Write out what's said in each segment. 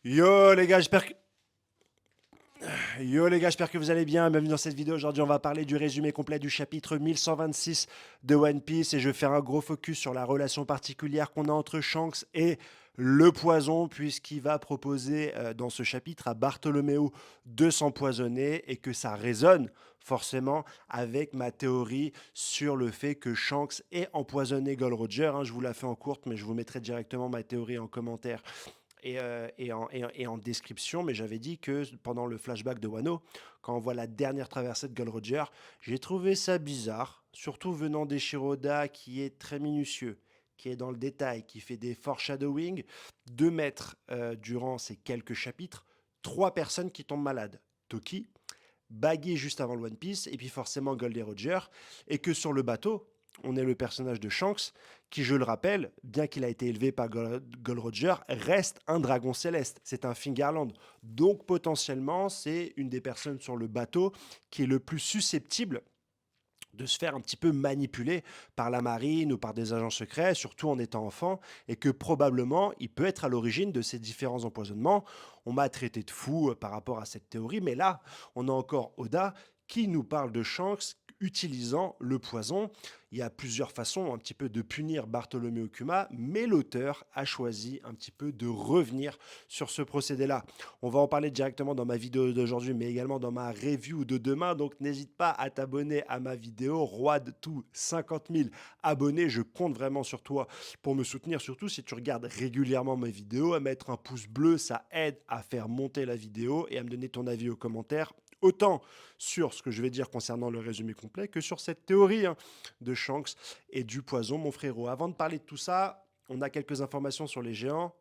Yo les gars, j'espère que vous allez bien. Bienvenue dans cette vidéo. Aujourd'hui, on va parler du résumé complet du chapitre 1126 de One Piece et je vais faire un gros focus sur la relation particulière qu'on a entre Shanks et le poison, puisqu'il va proposer dans ce chapitre à Bartholoméo de s'empoisonner et que ça résonne forcément avec ma théorie sur le fait que Shanks ait empoisonné Gold Roger. Je vous la fais en courte, mais je vous mettrai directement ma théorie en commentaire et en description, mais j'avais dit que pendant le flashback de Wano, quand on voit la dernière traversée de Gold Roger, j'ai trouvé ça bizarre, surtout venant des Shiroda qui est très minutieux, qui est dans le détail, qui fait des foreshadowing, de mettre durant ces quelques chapitres 3 personnes qui tombent malades. Toki, Baggy juste avant le One Piece, et puis forcément Goldie Roger, et que sur le bateau, on est le personnage de Shanks, qui, je le rappelle, bien qu'il a été élevé par Gold Roger, reste un dragon céleste. C'est un Fingerland. Donc potentiellement, c'est une des personnes sur le bateau qui est le plus susceptible de se faire un petit peu manipuler par la marine ou par des agents secrets, surtout en étant enfant, et que probablement il peut être à l'origine de ces différents empoisonnements. On m'a traité de fou par rapport à cette théorie, mais là, on a encore Oda qui nous parle de Shanks utilisant le poison. Il y a plusieurs façons un petit peu de punir Bartholomew Kuma, mais l'auteur a choisi un petit peu de revenir sur ce procédé-là. On va en parler directement dans ma vidéo d'aujourd'hui, mais également dans ma review de demain. Donc n'hésite pas à t'abonner à ma vidéo. Roi de tout, 50 000 abonnés. Je compte vraiment sur toi pour me soutenir, surtout si tu regardes régulièrement mes vidéos. À mettre un pouce bleu, ça aide à faire monter la vidéo et à me donner ton avis aux commentaires. Autant sur ce que je vais dire concernant le résumé complet que sur cette théorie de Shanks et du poison, mon frérot. Avant de parler de tout ça, on a quelques informations sur les géants,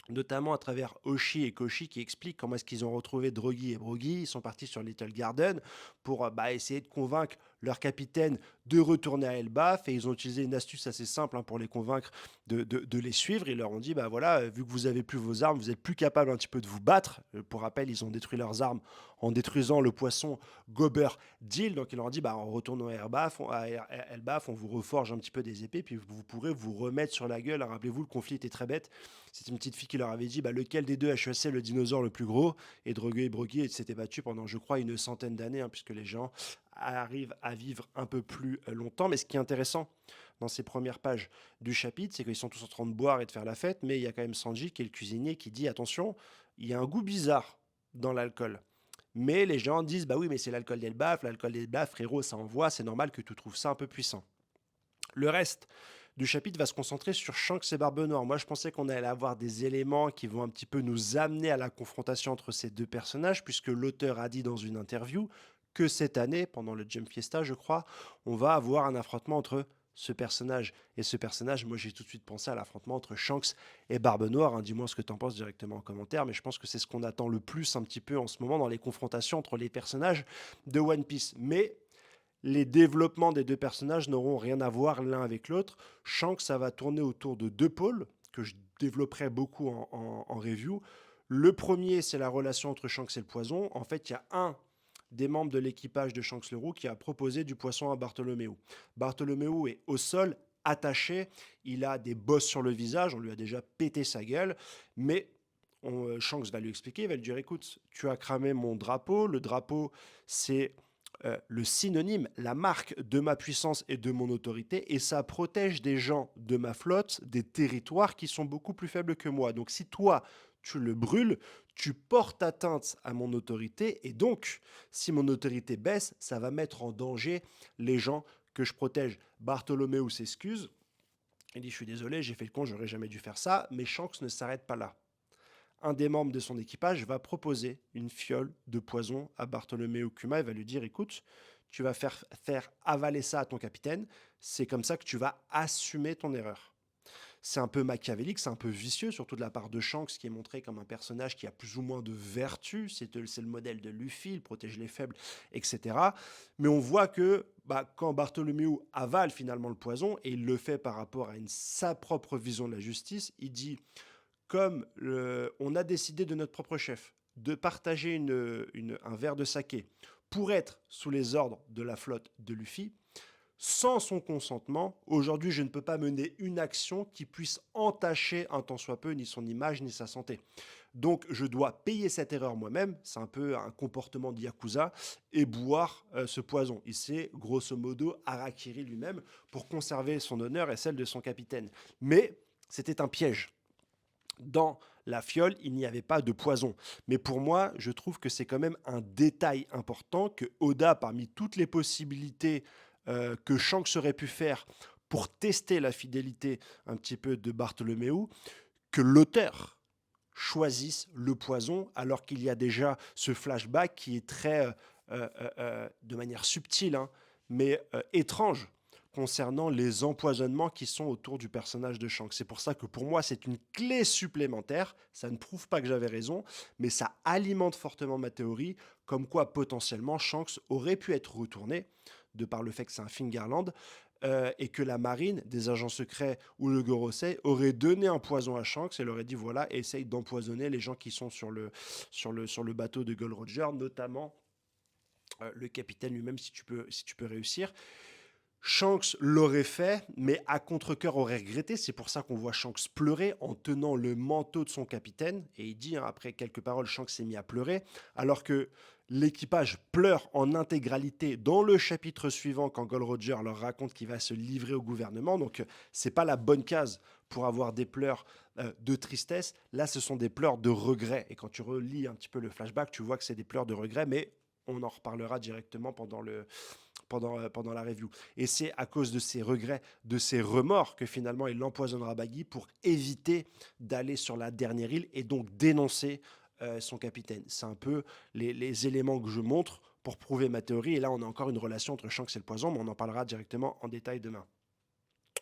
notamment à travers Oshi et Koshi qui expliquent comment est-ce qu'ils ont retrouvé Drogi et Brogy. Ils sont partis sur Little Garden pour essayer de convaincre leur capitaine de retourner à Elbaf, et ils ont utilisé une astuce assez simple pour les convaincre de les suivre. Ils leur ont dit, bah voilà, vu que vous avez plus vos armes, vous êtes plus capable un petit peu de vous battre. Pour rappel, ils ont détruit leurs armes en détruisant le poisson Gober Deal. Donc ils leur ont dit, bah en retournant à Elbaf, on vous reforge un petit peu des épées, puis vous pourrez vous remettre sur la gueule. Rappelez-vous, le conflit était très bête. C'était une petite fille qui leur avait dit, lequel des deux a chassé le dinosaure le plus gros. Et Drogué et Brogy s'étaient battus pendant, je crois, une centaine d'années, puisque les gens arrivent à vivre un peu plus longtemps. Mais ce qui est intéressant dans ces premières pages du chapitre, c'est qu'ils sont tous en train de boire et de faire la fête, mais il y a quand même Sanji, qui est le cuisinier, qui dit, attention, il y a un goût bizarre dans l'alcool. Mais les gens disent, bah oui, mais c'est l'alcool d'Elbaf, frérot, ça envoie, c'est normal que tu trouves ça un peu puissant. Le reste du chapitre va se concentrer sur Shanks et Barbe Noire. Moi, je pensais qu'on allait avoir des éléments qui vont un petit peu nous amener à la confrontation entre ces deux personnages, puisque l'auteur a dit dans une interview que cette année, pendant le Jump Fiesta, je crois, on va avoir un affrontement entre ce personnage et ce personnage. Moi, j'ai tout de suite pensé à l'affrontement entre Shanks et Barbe Noire. Dis-moi ce que tu en penses directement en commentaire, mais je pense que c'est ce qu'on attend le plus un petit peu en ce moment dans les confrontations entre les personnages de One Piece. Mais les développements des deux personnages n'auront rien à voir l'un avec l'autre. Shanks, ça va tourner autour de deux pôles que je développerai beaucoup en review. Le premier, c'est la relation entre Shanks et le poison. En fait, il y a un des membres de l'équipage de Shanks le Roux qui a proposé du poisson à Bartholoméo. Bartholoméo est au sol, attaché, il a des bosses sur le visage, on lui a déjà pété sa gueule, mais Shanks va lui expliquer, il va lui dire, écoute, tu as cramé mon drapeau, le drapeau c'est le synonyme, la marque de ma puissance et de mon autorité, et ça protège des gens de ma flotte, des territoires qui sont beaucoup plus faibles que moi. Donc si toi, tu le brûles, tu portes atteinte à mon autorité, et donc, si mon autorité baisse, ça va mettre en danger les gens que je protège. Bartholoméo s'excuse, il dit, je suis désolé, j'ai fait le con, j'aurais jamais dû faire ça, mais Shanks ne s'arrête pas là. Un des membres de son équipage va proposer une fiole de poison à Bartholoméo Kuma et va lui dire, écoute, tu vas faire avaler ça à ton capitaine, c'est comme ça que tu vas assumer ton erreur. C'est un peu machiavélique, c'est un peu vicieux, surtout de la part de Shanks, qui est montré comme un personnage qui a plus ou moins de vertu, c'est le modèle de Luffy, il protège les faibles, etc. Mais on voit que quand Bartholomew avale finalement le poison, et il le fait par rapport à sa propre vision de la justice, il dit, comme on a décidé de notre propre chef de partager un verre de saké pour être sous les ordres de la flotte de Luffy, sans son consentement, aujourd'hui, je ne peux pas mener une action qui puisse entacher un tant soit peu ni son image ni sa santé. Donc, je dois payer cette erreur moi-même. C'est un peu un comportement de Yakuza et boire ce poison. Il s'est grosso modo harakiri lui-même pour conserver son honneur et celle de son capitaine. Mais c'était un piège. Dans la fiole, il n'y avait pas de poison. Mais pour moi, je trouve que c'est quand même un détail important que Oda, parmi toutes les possibilités que Shanks aurait pu faire pour tester la fidélité un petit peu de Bartholomew, que l'auteur choisisse le poison alors qu'il y a déjà ce flashback qui est très, de manière subtile, hein, mais étrange concernant les empoisonnements qui sont autour du personnage de Shanks. C'est pour ça que pour moi, c'est une clé supplémentaire. Ça ne prouve pas que j'avais raison, mais ça alimente fortement ma théorie, comme quoi potentiellement Shanks aurait pu être retourné, de par le fait que c'est un Fingerland, et que la marine, des agents secrets ou le Gorosei aurait donné un poison à Shanks et leur aurait dit voilà, essaye d'empoisonner les gens qui sont sur le bateau de Gold Roger, notamment le capitaine lui-même si tu peux réussir. Shanks l'aurait fait, mais à contre-cœur aurait regretté. C'est pour ça qu'on voit Shanks pleurer en tenant le manteau de son capitaine. Et il dit, hein, après quelques paroles, Shanks s'est mis à pleurer. Alors que l'équipage pleure en intégralité dans le chapitre suivant quand Gold Roger leur raconte qu'il va se livrer au gouvernement. Donc, c'est pas la bonne case pour avoir des pleurs de tristesse. Là, ce sont des pleurs de regret. Et quand tu relis un petit peu le flashback, tu vois que c'est des pleurs de regret, mais on en reparlera directement pendant la review. Et c'est à cause de ses regrets, de ses remords, que finalement il empoisonnera Baggy pour éviter d'aller sur la dernière île et donc dénoncer son capitaine. C'est un peu les éléments que je montre pour prouver ma théorie. Et là, on a encore une relation entre Shanks et le poison, mais on en parlera directement en détail demain.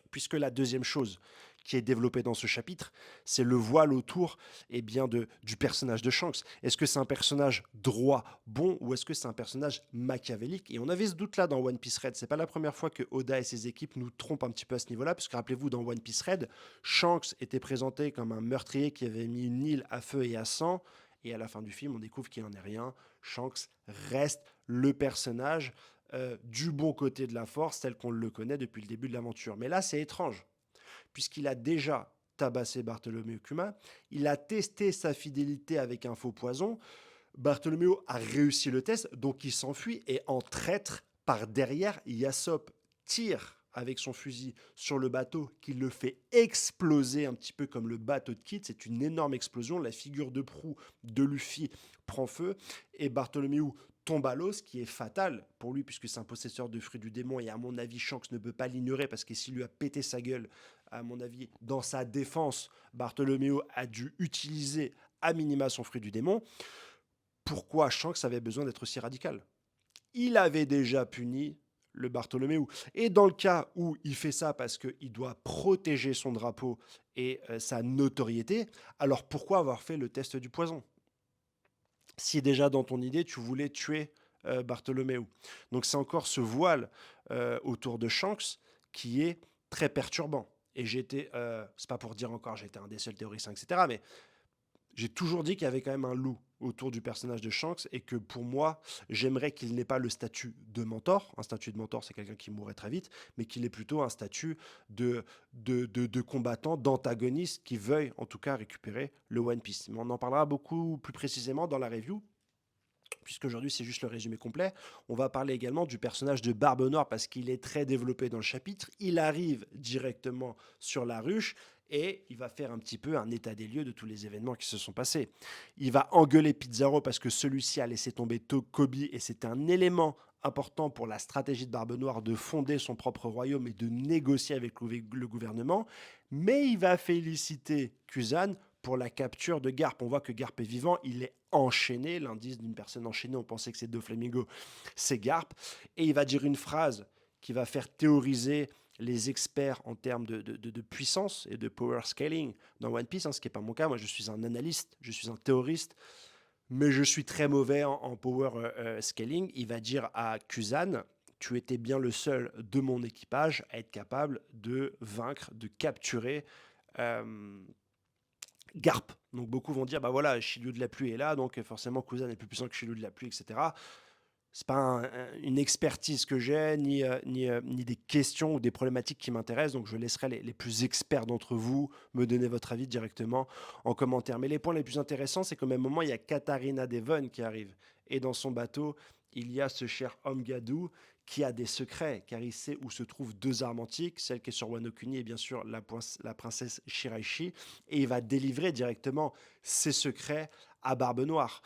Puisque la deuxième chose qui est développée dans ce chapitre, c'est le voile autour du personnage de Shanks. Est-ce que c'est un personnage droit, bon, ou est-ce que c'est un personnage machiavélique? Et on avait ce doute-là dans One Piece Red. C'est pas la première fois que Oda et ses équipes nous trompent un petit peu à ce niveau-là, parce que rappelez-vous, dans One Piece Red, Shanks était présenté comme un meurtrier qui avait mis une île à feu et à sang, et à la fin du film, on découvre qu'il n'en est rien. Shanks reste le personnage du bon côté de la force, tel qu'on le connaît depuis le début de l'aventure. Mais là, c'est étrange, puisqu'il a déjà tabassé Bartholomew Kuma, il a testé sa fidélité avec un faux poison, Bartholomew a réussi le test, donc il s'enfuit, et en traître, par derrière, Yasop tire avec son fusil sur le bateau, qui le fait exploser un petit peu comme le bateau de Kid. C'est une énorme explosion, la figure de proue de Luffy prend feu, et Bartholomew tombe à l'eau, ce qui est fatal pour lui, puisque c'est un possesseur de fruits du démon, et à mon avis, Shanks ne peut pas l'ignorer, parce que s'il lui a pété sa gueule, à mon avis, dans sa défense, Bartholomew a dû utiliser à minima son fruit du démon. Pourquoi Shanks avait besoin d'être aussi radical? Il avait déjà puni le Bartholomew. Et dans le cas où il fait ça parce qu'il doit protéger son drapeau et sa notoriété, alors pourquoi avoir fait le test du poison? Si déjà dans ton idée, tu voulais tuer Bartholomew. Donc c'est encore ce voile autour de Shanks qui est très perturbant. Et j'étais, c'est pas pour dire encore j'étais un des seuls théoriciens, etc., mais j'ai toujours dit qu'il y avait quand même un loup autour du personnage de Shanks et que pour moi, j'aimerais qu'il n'ait pas le statut de mentor. Un statut de mentor, c'est quelqu'un qui mourrait très vite, mais qu'il ait plutôt un statut de combattant, d'antagoniste qui veuille en tout cas récupérer le One Piece. Mais on en parlera beaucoup plus précisément dans la review, puisqu'aujourd'hui c'est juste le résumé complet. On va parler également du personnage de Barbe Noire parce qu'il est très développé dans le chapitre. Il arrive directement sur la ruche et il va faire un petit peu un état des lieux de tous les événements qui se sont passés. Il va engueuler Pizarro parce que celui-ci a laissé tomber Kobe et c'est un élément important pour la stratégie de Barbe Noire de fonder son propre royaume et de négocier avec le gouvernement. Mais il va féliciter Kuzan pour la capture de Garp. On voit que Garp est vivant, il est enchaîné. L'indice d'une personne enchaînée, on pensait que c'est Doflamingo, c'est Garp. Et il va dire une phrase qui va faire théoriser les experts en termes de puissance et de power scaling dans One Piece, hein, ce qui n'est pas mon cas. Moi, je suis un analyste, je suis un théoriste, mais je suis très mauvais en power scaling. Il va dire à Kuzan, tu étais bien le seul de mon équipage à être capable de vaincre, de capturer Garp. Donc beaucoup vont dire, bah voilà, Shiryu de la pluie est là, donc forcément Kuzan est plus puissant que Shiryu de la pluie, etc. c'est pas une expertise que j'ai, ni des questions ou des problématiques qui m'intéressent. Donc, je laisserai les plus experts d'entre vous me donner votre avis directement en commentaire. Mais les points les plus intéressants, c'est qu'au même moment, il y a Katharina Devon qui arrive. Et dans son bateau, il y a ce cher homme Gadou qui a des secrets, car il sait où se trouvent deux armes antiques, celle qui est sur Wano Kuni et bien sûr la princesse Shiraishi. Et il va délivrer directement ses secrets à Barbe Noire,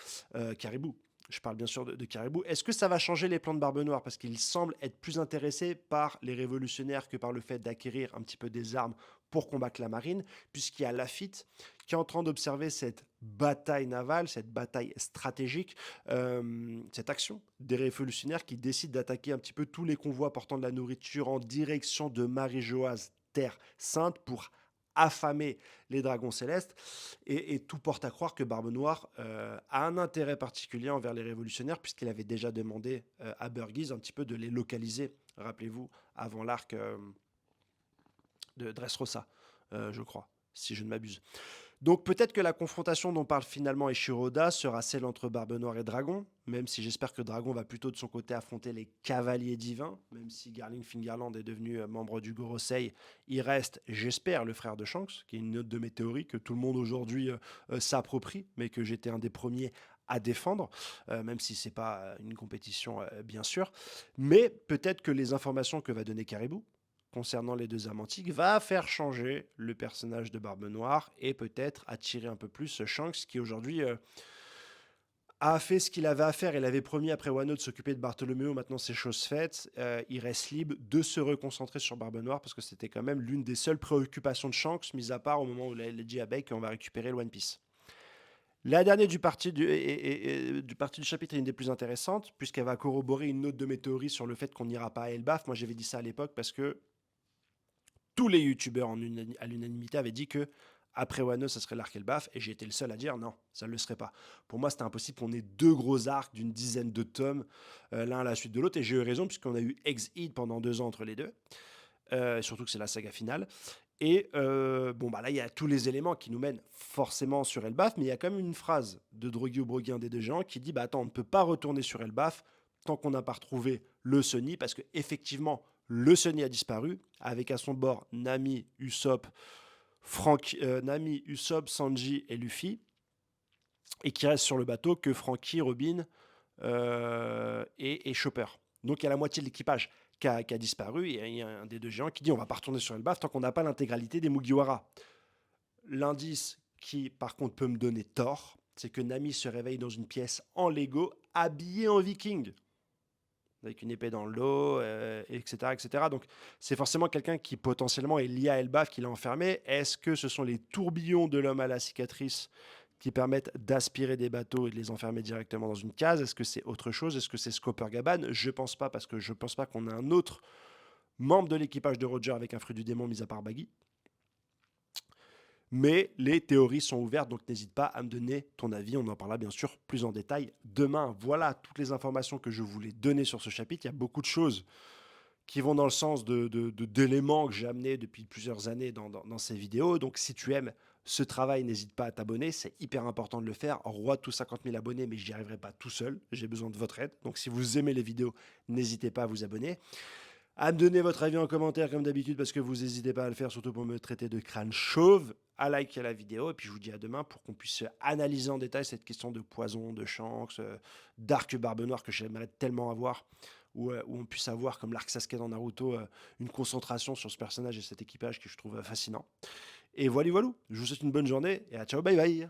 Caribou. Je parle bien sûr de Caribou. Est-ce que ça va changer les plans de Barbe Noire? Parce qu'il semble être plus intéressé par les révolutionnaires que par le fait d'acquérir un petit peu des armes pour combattre la marine, puisqu'il y a Lafitte qui est en train d'observer cette bataille navale, cette bataille stratégique, cette action des révolutionnaires qui décident d'attaquer un petit peu tous les convois portant de la nourriture en direction de Marie-Joase, Terre Sainte, pour affamer les dragons célestes. Et tout porte à croire que Barbe Noire a un intérêt particulier envers les révolutionnaires, puisqu'il avait déjà demandé à Burgess un petit peu de les localiser, rappelez-vous, avant l'arc de Dressrosa, je crois, si je ne m'abuse. Donc peut-être que la confrontation dont parle finalement Eshiroda sera celle entre Barbe Noire et Dragon, même si j'espère que Dragon va plutôt de son côté affronter les Cavaliers Divins, même si Garling Fingerland est devenu membre du Gorosei, il reste, j'espère, le frère de Shanks, qui est une autre de mes théories que tout le monde aujourd'hui s'approprie, mais que j'étais un des premiers à défendre, même si c'est pas une compétition bien sûr. Mais peut-être que les informations que va donner Caribou, concernant les deux âmes antiques, va faire changer le personnage de Barbe Noire et peut-être attirer un peu plus Shanks qui aujourd'hui a fait ce qu'il avait à faire. Il avait promis après Wano de s'occuper de Bartholoméo, maintenant c'est chose faite. Il reste libre de se reconcentrer sur Barbe Noire parce que c'était quand même l'une des seules préoccupations de Shanks, mis à part au moment où il a dit à Bay qu'on va récupérer le One Piece. La dernière du parti du chapitre est une des plus intéressantes, puisqu'elle va corroborer une autre de mes théories sur le fait qu'on n'ira pas à Elbaf. Moi j'avais dit ça à l'époque parce que tous les youtubeurs à l'unanimité avaient dit que après Wano, ça serait l'arc Elbaf, et j'ai été le seul à dire non, ça ne le serait pas. Pour moi, c'était impossible qu'on ait deux gros arcs d'une dizaine de tomes, l'un à la suite de l'autre, et j'ai eu raison, puisqu'on a eu Ex-Id pendant 2 ans entre les deux, surtout que c'est la saga finale. Et bon, bah là, il y a tous les éléments qui nous mènent forcément sur Elbaf, mais il y a quand même une phrase de Drogi ou Brogui, un des deux géants, qui dit bah attends, on ne peut pas retourner sur Elbaf tant qu'on n'a pas retrouvé le Sunny, parce que effectivement, le Sunny a disparu, avec à son bord Nami, Usopp, Nami, Usopp, Sanji et Luffy, et qui reste sur le bateau que Franky, Robin et Chopper. Donc il y a la moitié de l'équipage qui a disparu, et il y a un des deux géants qui dit on va pas retourner sur Elbaf tant qu'on n'a pas l'intégralité des Mugiwara. L'indice qui par contre peut me donner tort, c'est que Nami se réveille dans une pièce en Lego, habillée en viking, avec une épée dans le dos, etc., etc. Donc c'est forcément quelqu'un qui potentiellement est lié à Elbaf, qui l'a enfermé. Est-ce que ce sont les tourbillons de l'homme à la cicatrice qui permettent d'aspirer des bateaux et de les enfermer directement dans une case? Est-ce que c'est autre chose? Est-ce que c'est Scopper-Gaban? Je pense pas, parce que je pense pas qu'on ait un autre membre de l'équipage de Roger avec un fruit du démon, mis à part Baggy. Mais les théories sont ouvertes, donc n'hésite pas à me donner ton avis. On en parlera bien sûr plus en détail demain. Voilà toutes les informations que je voulais donner sur ce chapitre. Il y a beaucoup de choses qui vont dans le sens d'éléments que j'ai amenés depuis plusieurs années dans ces vidéos. Donc si tu aimes ce travail, n'hésite pas à t'abonner. C'est hyper important de le faire. Roi de tous 50 000 abonnés, mais je n'y arriverai pas tout seul. J'ai besoin de votre aide. Donc si vous aimez les vidéos, n'hésitez pas à vous abonner. À me donner votre avis en commentaire comme d'habitude, parce que vous n'hésitez pas à le faire, surtout pour me traiter de crâne chauve, à liker la vidéo, et puis je vous dis à demain pour qu'on puisse analyser en détail cette question de poison, de Shanks, d'arc Barbe Noire que j'aimerais tellement avoir, où on puisse avoir, comme l'arc Sasuke dans Naruto, une concentration sur ce personnage et cet équipage que je trouve fascinant. Et voilà, voilà, je vous souhaite une bonne journée, et à ciao, bye bye.